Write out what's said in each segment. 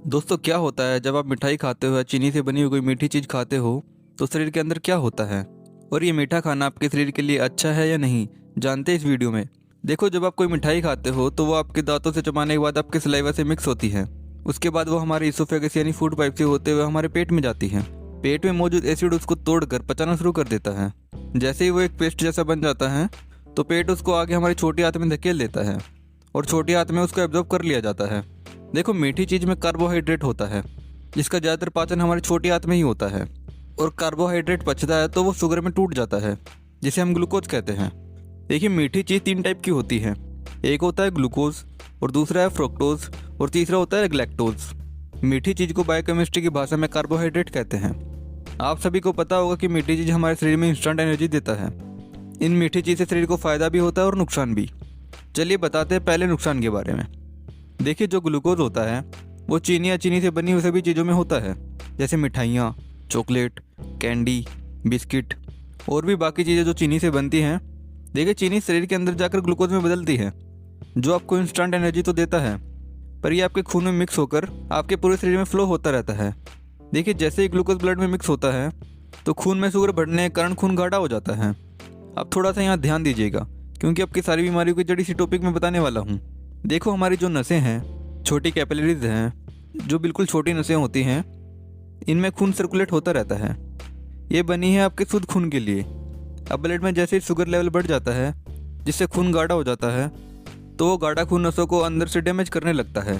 दोस्तों क्या होता है जब आप मिठाई खाते हो या चीनी से बनी हुई कोई मीठी चीज़ खाते हो तो शरीर के अंदर क्या होता है और ये मीठा खाना आपके शरीर के लिए अच्छा है या नहीं, जानते हैं इस वीडियो में। देखो, जब आप कोई मिठाई खाते हो तो वो आपके दांतों से चबाने के बाद आपके सलाइवा से मिक्स होती है। उसके बाद वो हमारे इसोफेगस यानी फूड पाइप से होते हुए हमारे पेट में जाती है। पेट में मौजूद एसिड उसको तोड़कर पचाना शुरू कर देता है। जैसे ही वो एक पेस्ट जैसा बन जाता है तो पेट उसको आगे हमारी छोटी आंत में धकेल देता है और छोटी आंत में उसको एब्जॉर्ब कर लिया जाता है। देखो, मीठी चीज़ में कार्बोहाइड्रेट होता है जिसका ज़्यादातर पाचन हमारी छोटी आंत में ही होता है और कार्बोहाइड्रेट पचता है तो वो शुगर में टूट जाता है जिसे हम ग्लूकोज कहते हैं। देखिए, मीठी चीज़ तीन टाइप की होती है। एक होता है ग्लूकोज और दूसरा है फ्रुक्टोज और तीसरा होता है ग्लैक्टोज। मीठी चीज़ को बायोकेमिस्ट्री की भाषा में कार्बोहाइड्रेट कहते हैं। आप सभी को पता होगा कि मीठी चीज़ हमारे शरीर में इंस्टेंट एनर्जी देता है। इन मीठी चीज़ से शरीर को फ़ायदा भी होता है और नुकसान भी। चलिए बताते हैं पहले नुकसान के बारे में। देखिए, जो ग्लूकोज होता है वो चीनी या चीनी से बनी हुई सभी चीज़ों में होता है, जैसे मिठाइयाँ, चॉकलेट, कैंडी, बिस्किट और भी बाकी चीज़ें जो चीनी से बनती हैं। देखिए, चीनी शरीर के अंदर जाकर ग्लूकोज में बदलती है जो आपको इंस्टेंट एनर्जी तो देता है, पर ये आपके खून में मिक्स होकर आपके पूरे शरीर में फ्लो होता रहता है। देखिए, जैसे ही ग्लूकोज ब्लड में मिक्स होता है तो खून में शुगर बढ़ने के कारण खून गाढ़ा हो जाता है। अब थोड़ा सा यहाँ ध्यान दीजिएगा क्योंकि आपकी सारी बीमारियों की जड़ी सी टॉपिक में बताने वाला हूँ। देखो, हमारी जो नसें हैं, छोटी कैपिलरीज हैं, जो बिल्कुल छोटी नसें होती हैं, इनमें खून सर्कुलेट होता रहता है। ये बनी है आपके शुद्ध खून के लिए। अब ब्लड में जैसे ही शुगर लेवल बढ़ जाता है जिससे खून गाढ़ा हो जाता है तो वो गाढ़ा खून नसों को अंदर से डैमेज करने लगता है।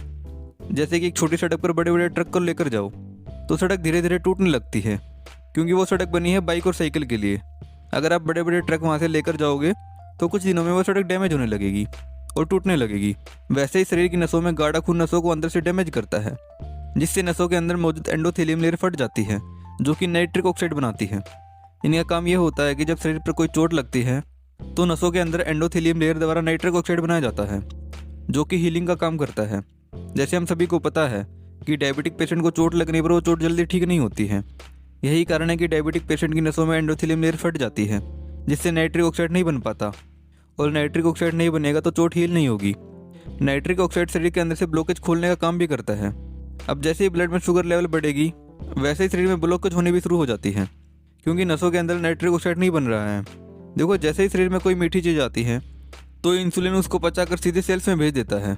जैसे कि एक छोटी सड़क पर बड़े बड़े ट्रक को लेकर जाओ तो सड़क धीरे धीरे टूटने लगती है क्योंकि वो सड़क बनी है बाइक और साइकिल के लिए। अगर आप बड़े बड़े ट्रक वहाँ से लेकर जाओगे तो कुछ दिनों में वो सड़क डैमेज होने लगेगी और टूटने लगेगी। वैसे ही शरीर की नसों में गाढ़ा खून नसों को अंदर से डैमेज करता है जिससे नसों के अंदर मौजूद एंडोथेलियम लेयर फट जाती है जो कि नाइट्रिक ऑक्साइड बनाती है। इनका काम यह होता है कि जब शरीर पर कोई चोट लगती है तो नसों के अंदर एंडोथेलियम लेयर द्वारा नाइट्रिक ऑक्साइड बनाया जाता है जो कि हीलिंग का काम करता है। जैसे हम सभी को पता है कि डायबिटिक पेशेंट को चोट लगने पर वो चोट जल्दी ठीक नहीं होती है। यही कारण है कि डायबिटिक पेशेंट की नसों में एंडोथेलियम लेयर फट जाती है जिससे नाइट्रिक ऑक्साइड नहीं बन पाता और नाइट्रिक ऑक्साइड नहीं बनेगा तो चोट हील नहीं होगी। नाइट्रिक ऑक्साइड शरीर के अंदर से ब्लॉकेज खोलने का काम भी करता है। अब जैसे ही ब्लड में शुगर लेवल बढ़ेगी वैसे ही शरीर में ब्लॉकेज होने भी शुरू हो जाती है क्योंकि नसों के अंदर नाइट्रिक ऑक्साइड नहीं बन रहा है। देखो, जैसे ही शरीर में कोई मीठी चीज़ आती है तो इंसुलिन उसको पचाकर सीधे सेल्स में भेज देता है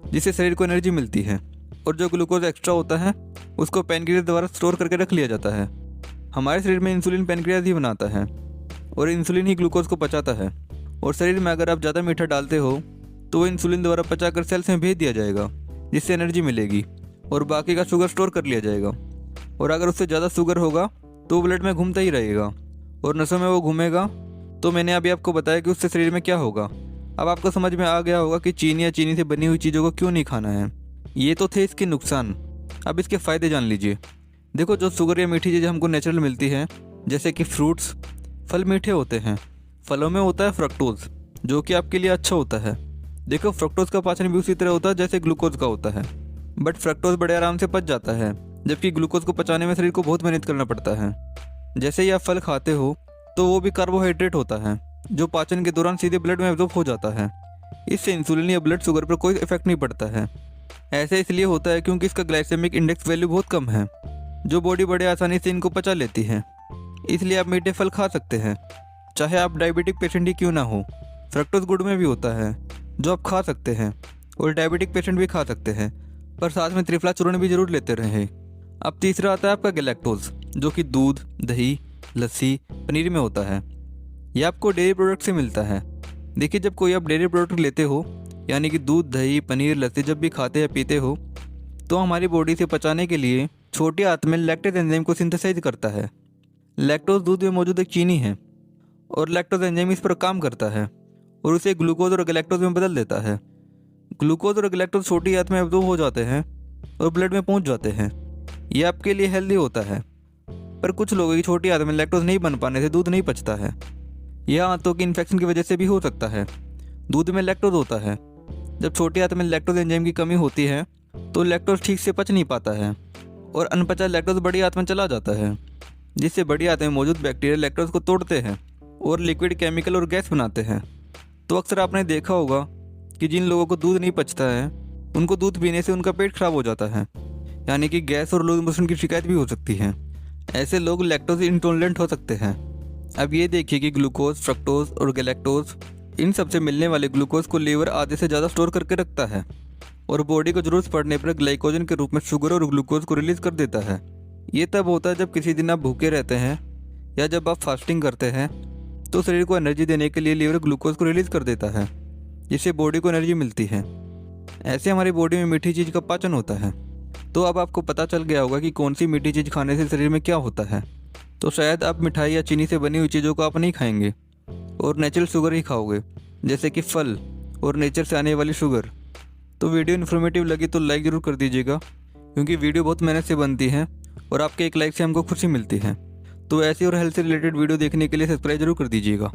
जिससे शरीर को एनर्जी मिलती है और जो ग्लूकोज एक्स्ट्रा होता है उसको पैनक्रियाज द्वारा स्टोर करके रख लिया जाता है। हमारे शरीर में इंसुलिन पैनक्रियाज ही बनाता है और इंसुलिन ही ग्लूकोज को पचाता है और शरीर में अगर आप ज़्यादा मीठा डालते हो तो वो इंसुलिन द्वारा पचाकर सेल्स में भेज दिया जाएगा जिससे एनर्जी मिलेगी और बाकी का शुगर स्टोर कर लिया जाएगा। और अगर उससे ज़्यादा शुगर होगा तो वो ब्लड में घूमता ही रहेगा और नसों में वो घूमेगा। तो मैंने अभी आपको बताया कि उससे शरीर में क्या होगा। अब आपको समझ में आ गया होगा कि चीनी या चीनी से बनी हुई चीज़ों को क्यों नहीं खाना है। ये तो थे इसके नुकसान, अब इसके फ़ायदे जान लीजिए। देखो, जो शुगर या मीठी चीज़ें हमको नेचुरल मिलती है जैसे कि फ्रूट्स, फल मीठे होते हैं। फलों में होता है फ्रक्टोज जो कि आपके लिए अच्छा होता है। देखो, फ्रक्टोज का पाचन भी उसी तरह होता है जैसे ग्लूकोज का होता है, बट फ्रक्टोज बड़े आराम से पच जाता है जबकि ग्लूकोज को पचाने में शरीर को बहुत मेहनत करना पड़ता है। जैसे ही आप फल खाते हो तो वो भी कार्बोहाइड्रेट होता है जो पाचन के दौरान सीधे ब्लड में एब्जॉर्ब हो जाता है। इससे इंसुलिन या ब्लड शुगर पर कोई इफेक्ट नहीं पड़ता है। ऐसे इसलिए होता है क्योंकि इसका ग्लाइसेमिक इंडेक्स वैल्यू बहुत कम है जो बॉडी बड़े आसानी से इनको पचा लेती है। इसलिए आप मीठे फल खा सकते हैं चाहे आप डायबिटिक पेशेंट ही क्यों ना हो। फ्रक्टोज गुड़ में भी होता है जो आप खा सकते हैं और डायबिटिक पेशेंट भी खा सकते हैं, पर साथ में त्रिफला चूर्ण भी जरूर लेते रहें। अब तीसरा आता है आपका गैलेक्टोज जो कि दूध, दही, लस्सी, पनीर में होता है। यह आपको डेयरी प्रोडक्ट से मिलता है। देखिए, जब कोई आप डेयरी प्रोडक्ट लेते हो यानी कि दूध, दही, पनीर, लस्सी जब भी खाते या पीते हो तो हमारी बॉडी से पचाने के लिए छोटी आंत में लैक्टेज एंजाइम को सिंथेसाइज करता है। लैक्टोज दूध में मौजूद एक चीनी है और लैक्टोज एंजाइम इस पर काम करता है और उसे ग्लूकोज और गैलेक्टोज में बदल देता है। ग्लूकोज और गैलेक्टोज छोटी आंत में एब्जॉर्ब हो जाते हैं और ब्लड में पहुंच जाते हैं। यह आपके लिए हेल्दी होता है, पर कुछ लोगों की छोटी आंत में लैक्टोज नहीं बन पाने से दूध नहीं पचता है। यह आंतों की इन्फेक्शन की वजह से भी हो सकता है। दूध में लैक्टोज होता है। जब छोटी आंत में लैक्टोज एंजाइम की कमी होती है तो लैक्टोज ठीक से पच नहीं पाता है और अनपचा लैक्टोज बड़ी आंत में चला जाता है जिससे बड़ी आंत में मौजूद बैक्टीरिया लैक्टोज को तोड़ते हैं और लिक्विड, केमिकल और गैस बनाते हैं। तो अक्सर आपने देखा होगा कि जिन लोगों को दूध नहीं पचता है उनको दूध पीने से उनका पेट खराब हो जाता है यानी कि गैस और लूज मोशन की शिकायत भी हो सकती है। ऐसे लोग लैक्टोज इंटॉलरेंट हो सकते हैं। अब ये देखिए कि ग्लूकोज, फ्रक्टोज और गैलेक्टोज, इन सबसे मिलने वाले ग्लूकोज को लीवर आधे से ज़्यादा स्टोर करके रखता है और बॉडी को जरूरत पड़ने पर ग्लाइकोजन के रूप में शुगर और ग्लूकोज को रिलीज कर देता है। ये तब होता है जब किसी दिन आप भूखे रहते हैं या जब आप फास्टिंग करते हैं, तो शरीर को एनर्जी देने के लिए लीवर ग्लूकोज को रिलीज कर देता है, जिससे बॉडी को एनर्जी मिलती है। ऐसे हमारी बॉडी में मीठी चीज़ का पाचन होता है। तो अब आपको पता चल गया होगा कि कौन सी मीठी चीज़ खाने से शरीर में क्या होता है। तो शायद आप मिठाई या चीनी से बनी हुई चीज़ों को आप नहीं खाएंगे और नेचुरल शुगर ही खाओगे, जैसे कि फल और नेचर से आने वाली शुगर। तो वीडियो इन्फॉर्मेटिव लगी तो लाइक ज़रूर कर दीजिएगा, क्योंकि वीडियो बहुत मेहनत से बनती है और आपके एक लाइक से हमको खुशी मिलती है। तो ऐसी और हेल्थ से रिलेटेड वीडियो देखने के लिए सब्सक्राइब जरूर कर दीजिएगा।